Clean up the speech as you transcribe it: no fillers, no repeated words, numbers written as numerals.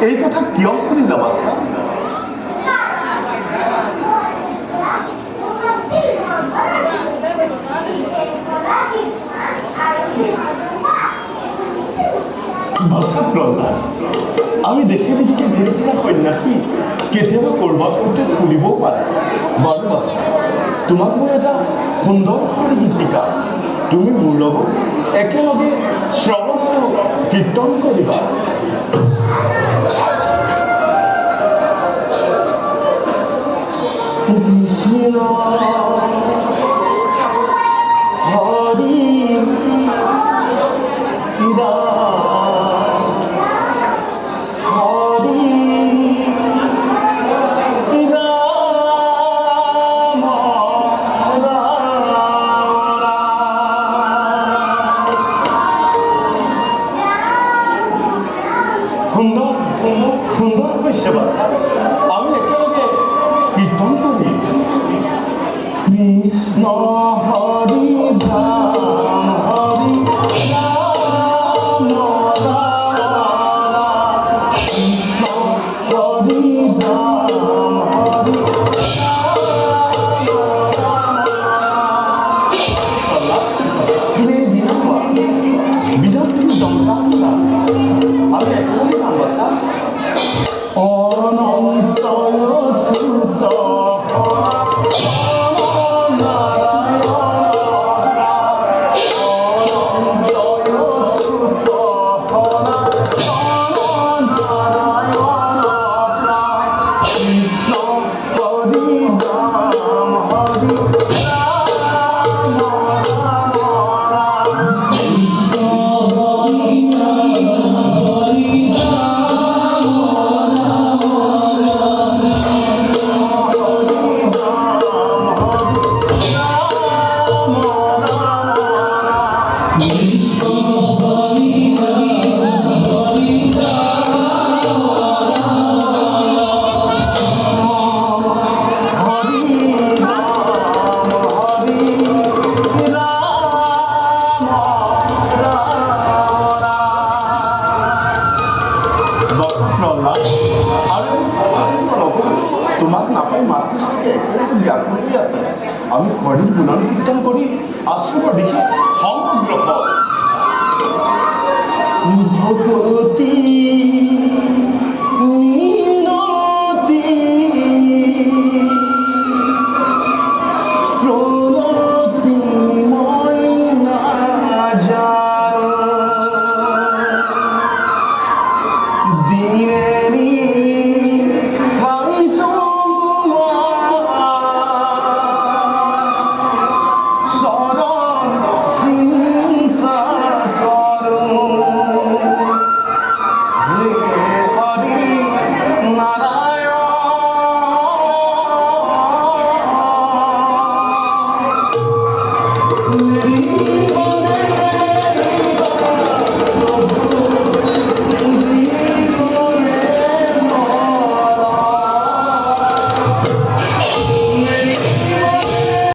এই কথা কিয় শুনিলা বাছা? আমি দেখে দেখি ভেরিকিনা সন্ন্যাসী কেতিয়াবা কৰবাত কৰতে ফুৰিবও পাৰে। বাৰু বাছা, তোমাক মই এটা সুন্দৰ শিক্ষিকা, তুমি মোৰ লগত একেলগে শ্ৰৱণ আৰু কীৰ্তন কৰিবা। কৃষ্ণ হরি সুন্দর সুন্দর কৈছে বাছা, আমি একেলগে কীর্তন করি। কৃষ্ণ হরি রাম হরি রাম কৃষ্ণ হরি রাম হরি বিধান তুমি দমকা আমি একেলগে নাম বাছা। অনন্ত সুত তোমাক নাপাই মাতৃ সাথে একেলগে ব্যাকুল হয়ে আছে। আমি হরির গুণানুকীর্তন করি, আশ্রয় দেখি